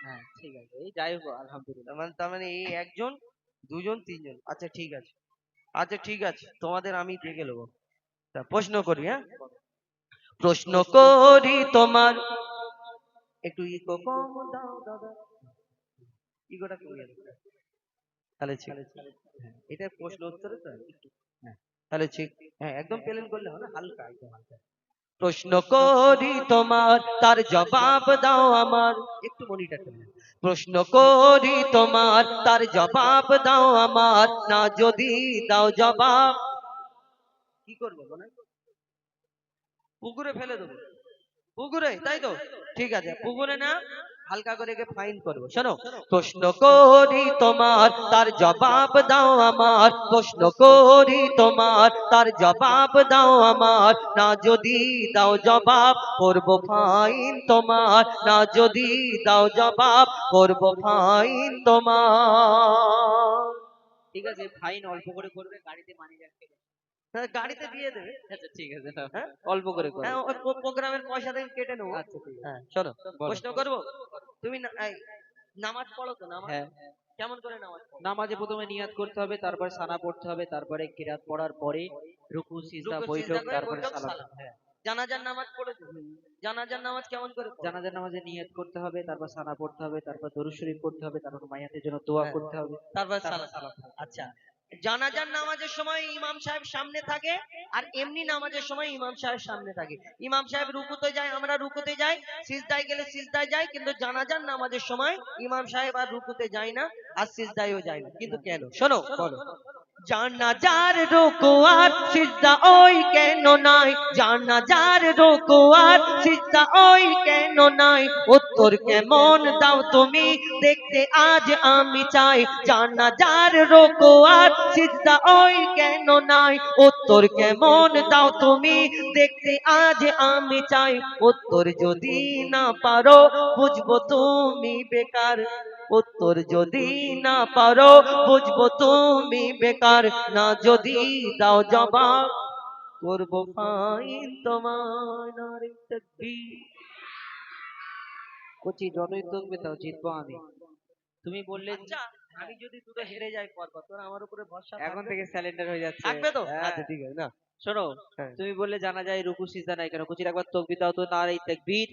হ্যাঁ ঠিক আছে, এই যাই হোক আলহামদুলিল্লাহ। তার মানে এই একজন, দুজন, তিনজন। আচ্ছা ঠিক আছে, আচ্ছা ঠিক আছে, তোমাদের আমি দেখে নেবো। তা প্রশ্ন করি, হ্যাঁ প্রশ্ন করি তোমার, একটু ইকো কম দাও দাদা, ইকোটা কমিয়ে দাও। তাহলে ঠিক, হ্যাঁ এটা প্রশ্ন উত্তরে তো একটু, হ্যাঁ তাহলে ঠিক, হ্যাঁ একদম প্লেন করলে হবে না, হালকা একদম হালকা। প্রশ্ন করি তোমার, তার জবাব দাও আমার, একটু মনিটর করবে। প্রশ্ন করি তোমার, তার জবাব দাও আমার, না যদি দাও জবাব কি করবো মানে, পুকুরে ফেলে দেবো? পুকুরে, তাই তো? ঠিক আছে, পুকুরে না, হালকা করে ফাইন করবো। শোনো, প্রশ্ন করি তোমার, তার জবাব দাও আমার, প্রশ্ন করি তোমার, তার জবাব দাও আমার, না যদি দাও জবাব করবো ফাইন তোমার, না যদি দাও জবাব করবো ফাইন তোমার। ঠিক আছে, ফাইন অল্প করে করবে, গাড়িতে মানি ব্যাগ থেকে। হ্যাঁ, গাড়িতে দিয়ে দেবে। আচ্ছা ঠিক আছে, নাও, হ্যাঁ অল্প করে করো। হ্যাঁ, ওই প্রোগ্রামের পয়সা থেকে কেটে নেবো। আচ্ছা ঠিক আছে, হ্যাঁ শোনো, বলো। প্রশ্ন করবো। তুমি এই নামাজ পড়ো তো? নামাজ হ্যাঁ, কেমন করে নামাজ পড়ো? নামাজে প্রথমে নিয়াত করতে হবে, তারপর সানা পড়তে হবে, তারপরে কিরাত পড়ার পরে রুকু সিজদা রুকু সিজদা বৈঠক, করে তারপরে বৈঠক সালাম। সালাম। হ্যাঁ, জানাজার নামাজ পড়েছো? জানাজার নামাজ কেমন করে পড়ো? জানাজার নামাজে নিয়াত করতে হবে, তারপর সানা পড়তে হবে, তারপর দরুদ শরীফ পড়তে হবে, তারপর মাইয়াতের জন্য দোয়া হ্যাঁ, করতে হবে, তারপর তারপর সালাম। সালাম পড়তে হবে। আচ্ছা, জানাজার নামাজের সময় ইমাম সাহেব সামনে থাকে, আর এমনি নামাজের সময় ইমাম সাহেব সামনে থাকে। ইমাম সাহেব রুকুতে যায়, আমরা রুকুতে যাই, সিজদায় গেলে সিজদায় যাই, কিন্তু জানাজার নামাজের সময় ইমাম সাহেব আর রুকুতে যায় না, আর সিজদায়ও যায় না। কিন্তু কেন? শোনো, বলো। জানাজার রুকু আর সিজদা ওই কেন নাই? জানাজার রুকু আর সিজদা ওই কেন নাই? উত্তর কেমন দাও তুমি, দেখতে আজ আমি চাই। জানাজার রুকু আর সিজদা ওই কেন নাই? উত্তর কেমন দাও তুমি, দেখতে আজ আমি চাই। উত্তর যদি না পারো, বুঝবো তুমি বেকার। উত্তর যদি না পারো, বুঝবো তুমি বেকার, না যদি দাও জবাব করবো ফাইন তোমার। নারে তাকবীর। কচি যতই তকবে তাও জিতবো আমি। তুমি বললে আচ্ছা, আমি যদি দুটো হেরে যাই পরপর, তোর আমার উপরে ভরসা এখন থাকবে থেকে তো? স্যালেন্ডার হয়ে যাচ্ছে। থাকবে তো? হ্যাঁ, আচ্ছা ঠিক আছে না। শোনো, হ্যাঁ তুমি বললে জানা যায় রুকু সিজদা নাই কেন, কচির একবার তকবির দাও তো, নারে তাকবীর।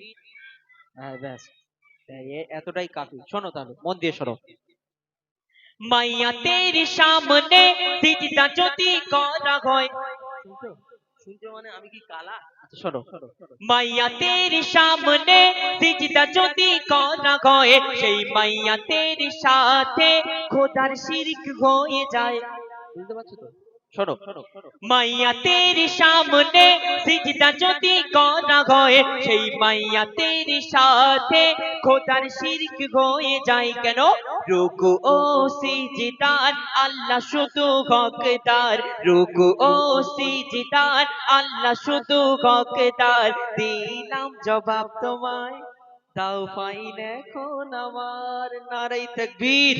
হ্যাঁ ব্যাস, এতটাই কাফি। শোনো তাহলে, মন দিয়ে শোনো। মাইয়া তেরি সামনে সিজদা যদি করা হয়, শুনছো? শুনছো মানে আমি কি কালা? আচ্ছা, শোনো। মাইয়া তেরি সামনে সিজদা যদি করা হয়, সেই মাইয়া তেরি সাথে খোদার শিরক হয়ে যায়। বুঝতে পারছো তো? শোনো। মাইয়া তেরি সামনে সিজদা যদি করা হয়, সেই মাইয়া তেরি সাথে খোদার শিরক হয়ে যায়। কেন? রুকু ও সিজদার আল্লাহ শুধু হকদার, রুকু ও সিজদার আল্লাহ শুধু হকদার। দিলাম জবাব তোমায়, দাও ফাইন এখন আমার। নারে তাকবীর।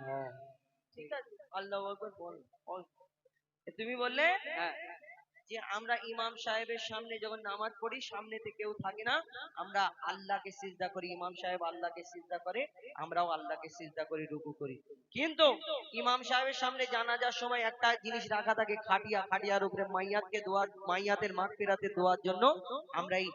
হ্যাঁ, ঠিক আছে, আল্লাহু আকবার বল। বল। তুমি বললে হ্যাঁ, যে আমরা ইমাম সাহেবের সামনে যখন নামাজ পড়ি, সামনেতে কেউ থাকে না, আমরা আল্লাহকে সিজদা করি, ইমাম সাহেব আল্লাহকে সিজদা করে, আমরাও আল্লাহকে সিজদা করি, রুকু করি। কিন্তু ইমাম সাহেবের সামনে জানাজার সময় একটা জিনিস রাখা থাকে, খাটিয়া, খাটিয়ার উপরে মাইয়াতকে দোয়া, মাইয়াতের মাগফিরাতের দোয়ার জন্য আমরা এই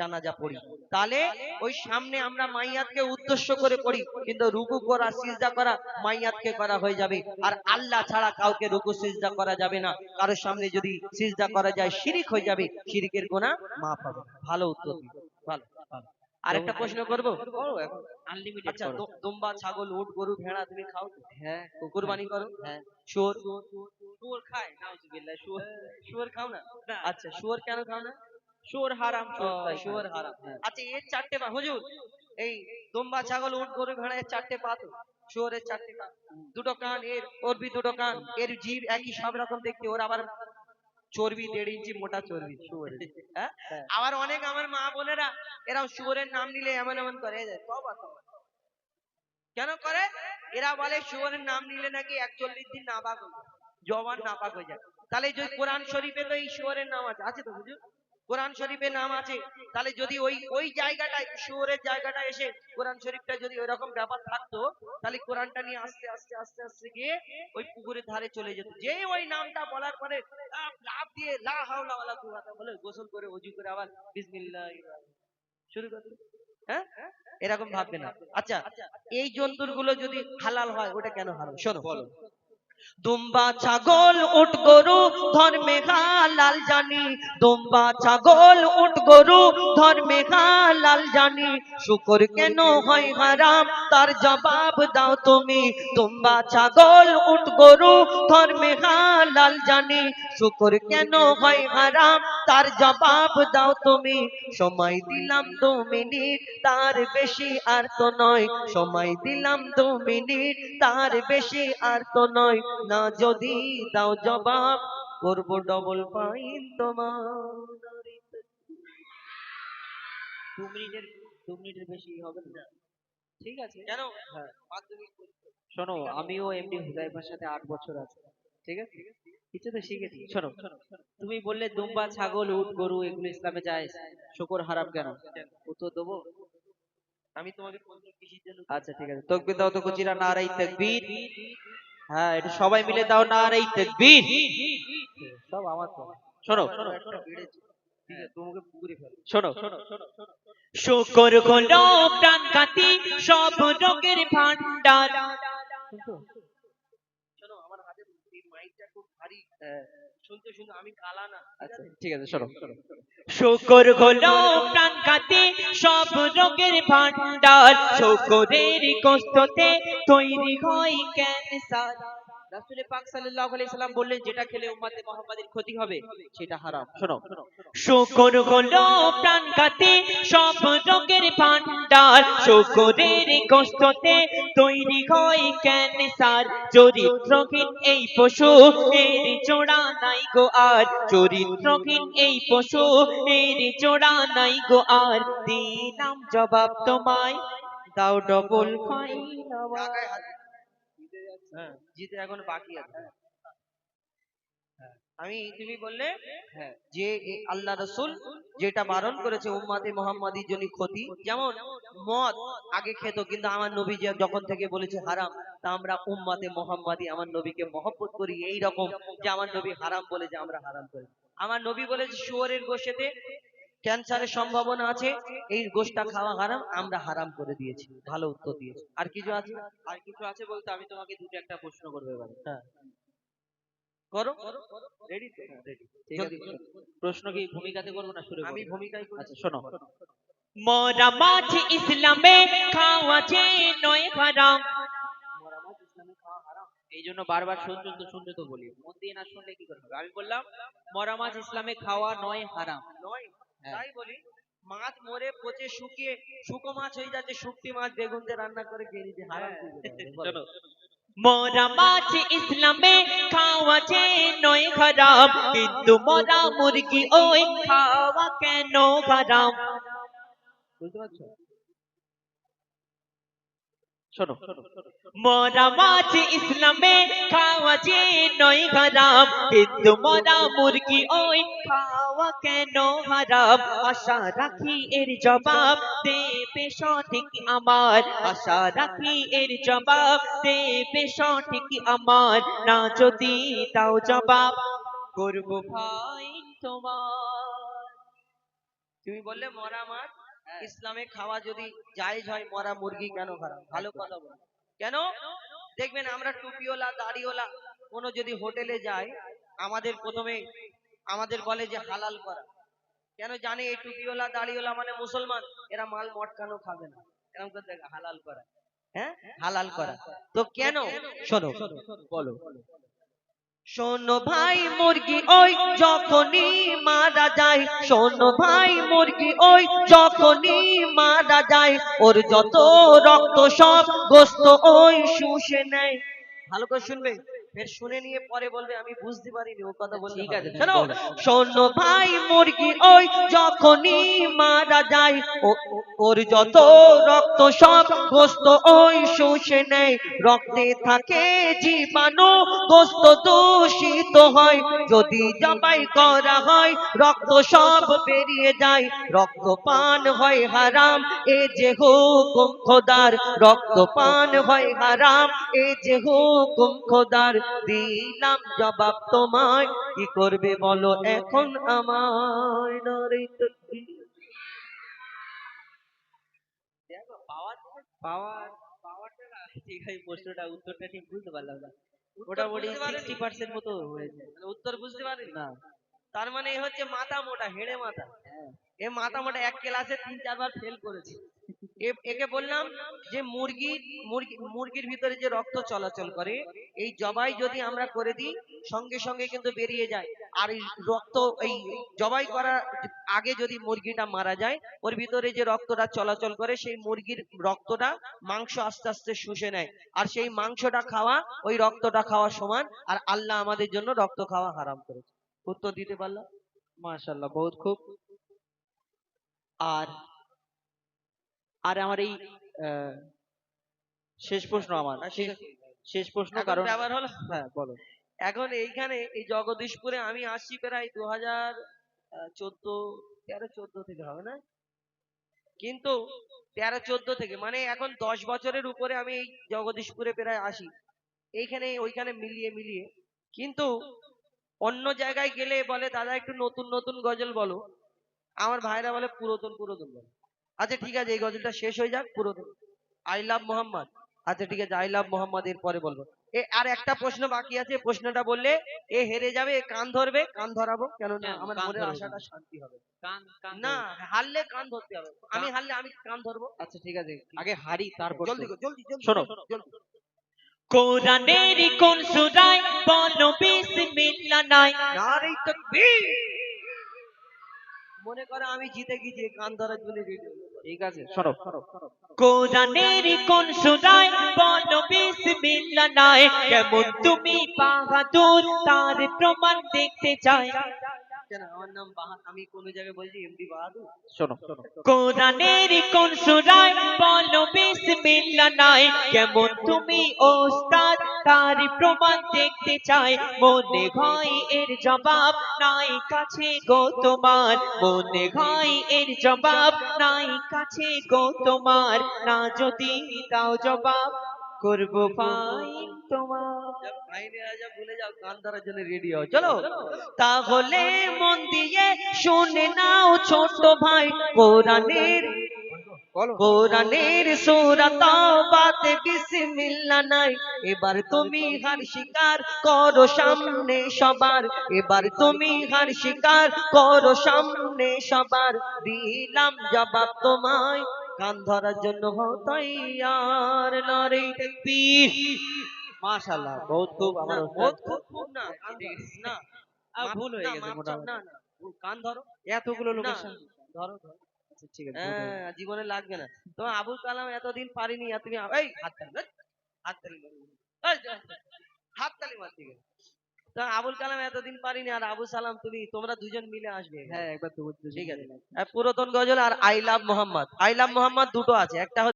জানাজা পড়ি। তাহলে ওই সামনে আমরা মাইয়াতকে উদ্দেশ্য করে পড়ি, কিন্তু রুকু করা, সিজদা করা মাইয়াতকে করা হয়ে যাবে। আর আল্লাহ ছাড়া কাউকে রুকু সিজদা করা যাবে না। কারোর সামনে যদি সিজদা করা যায়, শিরিক হয়ে যাবে, শিরিকের গুনাহ মাফ হবে। ভালো উত্তর দিল, ভালো ভালো। আরেকটা প্রশ্ন করব? করো এখন, আনলিমিটেড আচ্ছা, করো। দুম্বা, ছাগল, উট, গরু, ভেড়া তুমি খাও তো? হ্যাঁ, কুরবানি করো? হ্যাঁ। শুয়োর? শুয়োর খায়? নাউজুবিল্লাহ, শুয়োর, শুয়োর খাও না? না, আচ্ছা, শুয়োর কেন খাও না? শুয়োর হারাম, ও, শুয়োর তাই শুয়োর খায়। হারাম। হ্যাঁ। আচ্ছা, এর চারটে পা হুজুর, এই দুম্বা, ছাগল, উট, গরু, ভেড়া এর চারটে পা তো, শুয়োরের চারটে পা, দুটো কান, এর ওর বি দুটো কান, এর জিভ একই সব রকম দেখতে, ওর আবার চর্বি 1.5 ইঞ্চি মোটা চর্বি শুয়োরের। হ্যাঁ, হ্যাঁ। আবার অনেক আমার মা বোনেরা এরাও শুয়োরের নাম নিলে এমন এমন করে, এই যে, তওবা তওবা। কেন করে? এরা বলে শুয়োরের নাম নিলে নাকি 41 দিন নাপাক হয়ে যায়, জবান নাপাক হয়ে যায়। তাহলে যে কোরআন শরীফে তো এই শুয়োরের নাম আছে, আছে তো হুজুর? কোরআন শরীফে নাম আছে, তাহলে যদি ওই ওই জায়গাটায় শুয়োরের জায়গাটা এসে কোরআন শরীফটা যদি ওইরকম ব্যাপার থাকতো, তাহলে কোরআনটা নিয়ে আস্তে আস্তে আস্তে আস্তে গিয়ে ওই পুকুরের ধারে চলে যেত। যে ওই নামটা বলার পরে লাফ দিয়ে লা হাওলা ওয়ালা কুওয়াতা বলে গোসল করে ওযু করে আবার বিসমিল্লাহির শুরু করে দিল। হ্যাঁ, এরকম ভাববে না। আচ্ছা, এই জন্তুগুলো যদি হালাল হয় ওটা কেন হারাম? শোনো, বলো। দুম্বা ছাগল উট গরু ধর্মে হালাল জানি, দুম্বা ছাগল উট গরু ধর্মে হালাল জানি, শুকর কেন হয় হারাম তার জবাব দাও তুমি। দুম্বা ছাগল উট গরু ধর্মে হালাল জানি, শুকর কেন হয় হারাম তার জবাব দাও তুমি। সময় দিলাম 2 মিনিট, তার বেশি আর তো নয়, সময় দিলাম 2 মিনিট, তার বেশি আর তো নয়। না যদি দাও জবাব করবো ডবল ফাইন তোমার। 2 মিনিটের বেশি হবে না। ঠিক আছে, কেন? হ্যাঁ। মাধ্যমিক পরীক্ষা। শোনো, আমিও এমনি হুদাইফার সাথে 8 বছর আছি, ঠিক আছে, কিছু তো শিখেছি। শোনো, তুমি বললে দুম্বা ছাগল উট গরু এগুলো ইসলামে জায়েজ, শুকর হারাম কেন? উত্তর দেবো? আমি তোমাকে প্রশ্ন কিসের জন্য? আচ্ছা ঠিক আছে, তাকবীর দাও তো কুচিরা, নারাই তাকবীর। হ্যাঁ, এটা সবাই মিলে দাও, নারাই তাকবীর। সব আমার তো। শোনো, একটা বেড়েছে, ঠিক আছে, তোমাকে পুকুরে ফেলো। শোনো, শুকর হলো প্রাণঘাতী সব রোগের ভান্ডার। শোনো, আমার হাতে এই মাইকটা খুব ভারী, শুনতে শুনতে আমি কালা না। আচ্ছা ঠিক আছে, শোনো। শুকর হলো প্রাণঘাতী সব রোগের ভান্ডার, শুকরের গোশতে তৈরি হয় ক্যান্সার। রাসূল পাক সাল্লাল্লাহু আলাইহি সাল্লাম বললেন, যেটা খেলে উম্মতে মুহাম্মাদের ক্ষতি হবে সেটা হারাম। শোনো, শুকর হলো প্রাণঘাতী সব রোগের ভান্ডার, শুকরের গোশতে তৈরি হয় ক্যান্সার। চরিত্রহীন এই পশু এর জোড়া নাই গো আর, চরিত্রহীন এই পশু এর জোড়া নাই গো আর। দিলাম জবাব তোমায়, দাও ডবল ফাইন আমার। টাকায় হাতে হ্যাঁ, জিতে এখন বাকি আছে। তুমি বললে হ্যাঁ, যে আল্লাহ রসুল যেটা বারণ করেছে উম্মাতে মুহাম্মাদির জন্য ক্ষতি, যেমন মদ আগে খেত, কিন্তু আমার নবী যখন থেকে বলেছে হারাম, তা আমরা উম্মাতে মুহাম্মাদি আমার নবীকে মহব্বত করি এই রকম যে আমার নবী হারাম বলে যে আমরা হারাম করি। আমার নবী বলেছে শুয়োরের গোশতে ক্যান্সারের সম্ভাবনা আছে, এই গোশটা খাওয়া হারাম, আমরা হারাম করে দিয়েছি। ভালো উত্তর দিয়েছি। আর কিছু আছে? আর কিছু আছে বলতে আমি তোমাকে দুটো একটা প্রশ্ন করবো এবারে। হ্যাঁ, করো। রেডি তো? রেডি, ঠিক আছে। প্রশ্ন কি ভূমিকাতে করবো না শুরু আমি করবো? ভূমিকায় করি। আচ্ছা শোনো, মরা মাছ ইসলামে খাওয়া যে নয় হারাম। এই জন্য বারবার শুনতে তো বলি, মন দিয়ে না শুনলে কি করে হবে? আমি বললাম মরা মাছ ইসলামে খাওয়া নয়, হারাম। নয়, হ্যাঁ। তাই বলি। মাছ মরে পচে শুকিয়ে শুকো মাছ হয়ে যাচ্ছে, শুকতি মাছ বেগুন দিয়ে রান্না করে খেয়ে নিতে হারাম কি করে হবে? বলো। শোনো, মরা মাছ ইসলামে খাওয়া যে নয় হারাম, কিন্তু মরা মুরগি ওই খাওয়া কেন হারাম? বুঝতে পারছো? শোনো, মরা মাছ ইসলামে খাওয়া যে নয় হারাম, কিন্তু মরা মুরগি ওই খাওয়া কেন হারাম? আশা রাখি এর জবাব দেবে সঠিক আমার, আশা রাখি এর জবাব দেবে সঠিক আমার। না যদি দাও জবাব করবো ভাই তোমার। তুমি বললে মরা মাছ ইসলামে খাওয়া যদি জায়েজ হয়, মরা মুরগি কেন হারাম? ভালো কথা বল। কেন? দেখবেন আমরা টুপিওয়ালা দাড়িওয়ালা কোনো যদি হোটেলে যাই, আমাদের প্রথমে আমাদের বলে যে হালাল করা। কেন জানে এই টুপিওয়ালা দাড়িওয়ালা মানে মুসলমান, এরা মাল মটকানো খাবে না, এরকম করে দেখে হালাল করা। হ্যাঁ, হালাল করা তো কেন? শোনো, বলো। শোনো ভাই মুরগি ওই যখনই মারা যায়, শোনো ভাই মুরগি ওই যখনই মারা যায়, ওর যত রক্ত সব গোস্ত ওই শুষে নেয়। ভালো করে শুনবে, ফের শুনে নিয়ে পরে বলবে আমি বুঝতে পারিনি, ও কথা বললে ঠিক হবে আছে, না। তুমি শোনো, বলো। শোনো ভাই মুরগি ওই যখনই মারা যায় ওর যত রক্ত সব গোস্ত ওই শুষে নেয়, রক্তে থাকে জীবাণু, গোস্ত দূষিত হয়, যদি জবাই করা হয় রক্ত সব বেরিয়ে যায়, রক্ত পান হয় হারাম, এ যে হুকুম খোদার, রক্ত পান হয় হারাম, এ যে হুকুম খোদার, দিলাম জবাব তোমায়, কি করবে বলো এখন আমায়, নারে তাকবীর। দেখো পাওয়ার পাওয়ারটা না ঠিক আছে, প্রশ্নটা উত্তরটা ঠিক বুঝতে পারলাম না। উত্তর মোটামুটি বুঝতে পারেনি? 60% মতো হয়েছে। উত্তর বুঝতে পারেনি? না। তার মানে এ হচ্ছে মাথা মোটা, হেড়ে মাথা। হ্যাঁ। এ মাথা মোটা, এক ক্লাসে 3-4 বার ফেল করেছে। একে বললাম যে মুরগির ভিতরে যে রক্ত চলাচল করে, এই জবাই যদি আমরা করে দিই সঙ্গে সঙ্গে কিন্তু বেরিয়ে যায়। আর এই রক্ত এই জবাই করার আগে যদি মুরগিটা মারা যায়, ওর ভিতরে যে রক্তটা চলাচল করে সেই মুরগির রক্তটা মাংস আস্তে আস্তে শুষে নেয়, আর সেই মাংসটা খাওয়া ওই রক্তটা খাওয়া সমান, আর আল্লাহ আমাদের জন্য রক্ত খাওয়া হারাম করেছে। উত্তর দিতে পারলাম? মাশাআল্লাহ, বহুত খুব। আর আর আমার এই আহ, শেষ প্রশ্ন আমার, ঠিক আছে, শেষ প্রশ্ন, এখন কারণ ব্যাপার হলো, হ্যাঁ বলো। এখন এইখানে এই জগদীশপুরে আমি আসছি প্রায় 2014, 13-14 থেকে হবে না, কিন্তু 13-14 থেকে মানে এখন 10 বছরের উপরে আমি এই জগদীশপুরে প্রায় আসি, এইখানে ওইখানে মিলিয়ে মিলিয়ে। কিন্তু অন্য জায়গায় গেলে বলে দাদা একটু নতুন নতুন গজল বলো, আমার ভাইরা বলে পুরাতন পুরাতন বলো। আচ্ছা ঠিক আছে, এই গজলটা শেষ হয়ে যাক, পুরাতন আই লাভ মোহাম্মদ। আচ্ছা ঠিক আছে, আই লাভ মোহাম্মদ এর পরে বলবো। আর একটা প্রশ্ন বাকি আছে, প্রশ্নটা বললে এ হেরে যাবে, এ কান ধরবে, কান ধরাবো, কেননা কেন আমার কান মনের ধরবো আশাটা কেন? শান্তি হবে। কান কান না, ধরবো। হারলে কান ধরতে হবে, আমি হারলে আমি কান ধরবো। আচ্ছা ঠিক আছে, আগে হারি তারপর তো। জলদি কর, জলদি জলদি শোনো, জলদি, জলদি। কোরআনের কোন সূরায় বলো বিসমিল্লাহ নাই? নারে তাকবীর। মনে করো আমি জিতে গেছি, কান ধরার জন্য রেডি। ঠিক আছে, শোনো। কোরআনের কোন সূরায় বলো বিসমিল্লাহ নাই? কেমন তুমি বাহাদুর তার প্রমাণ দেখতে চাই। কেন আমার নাম বাহাদুর? আমি কোন জায়গায় বলছি এমডি বাহাদুর? শোনো, কোরআনের কোন সূরায় বলো বিসমিল্লাহ নাই? কেমন তুমি ওস্তাদ তার প্রমাণ দেখতে চাই, মনে হয় এর জবাব নাই কাছে গো তোমার, মনে হয় এর জবাব নাই কাছে গো তোমার, না যদি দাও জবাব করবো ফাইন তোমার। যা ফাইনে আজা ভুলে যাও, কান ধরার জন্য রেডি হও, চলো। তাহলে মন দিয়ে শুনে নাও ছোট ভাই, কোরআনের কোরআনের সূরা তাওবাতে বিসমিল্লাহ নাই, এবার তুমি হার স্বীকার করো সামনে সবার, এবার তুমি হার স্বীকার করো সামনে সবার, দিলাম জবাব তোমায়, কান ধরার জন্য হও তৈয়ার, নারে তাকবীর। মাশাআল্লাহ, বহুত খুব। না, আমার বহুত ওস্তাদ খুব খুব না, কান ঠিক ধরো, আছে। না ভুল হয়ে গেছে মাপ চাও, মোটামুটি। না না, কান ধরো, এতগুলো না লোকের সামনে। ধরো ধরো। আচ্ছা ঠিক আছে, ভুল হয়ে গেছে। জীবনে লাগবে না তোমার। আবুল কালাম এতদিন পারিনি, আর তুমি এই হাততালি ধ্যাৎ, হাততালি মারো। এই যা, হাততালি মারতে গেলে তো আবুল কালাম এতদিন পারিনি, আর আবু সালাম তুমি, তোমরা দুজন মিলে আসবে এখানে। হ্যাঁ, একবার তো ঠিক আছে, পুরাতন গজল আর I love Mohammad. I love Mohammad দুটো আছে, একটা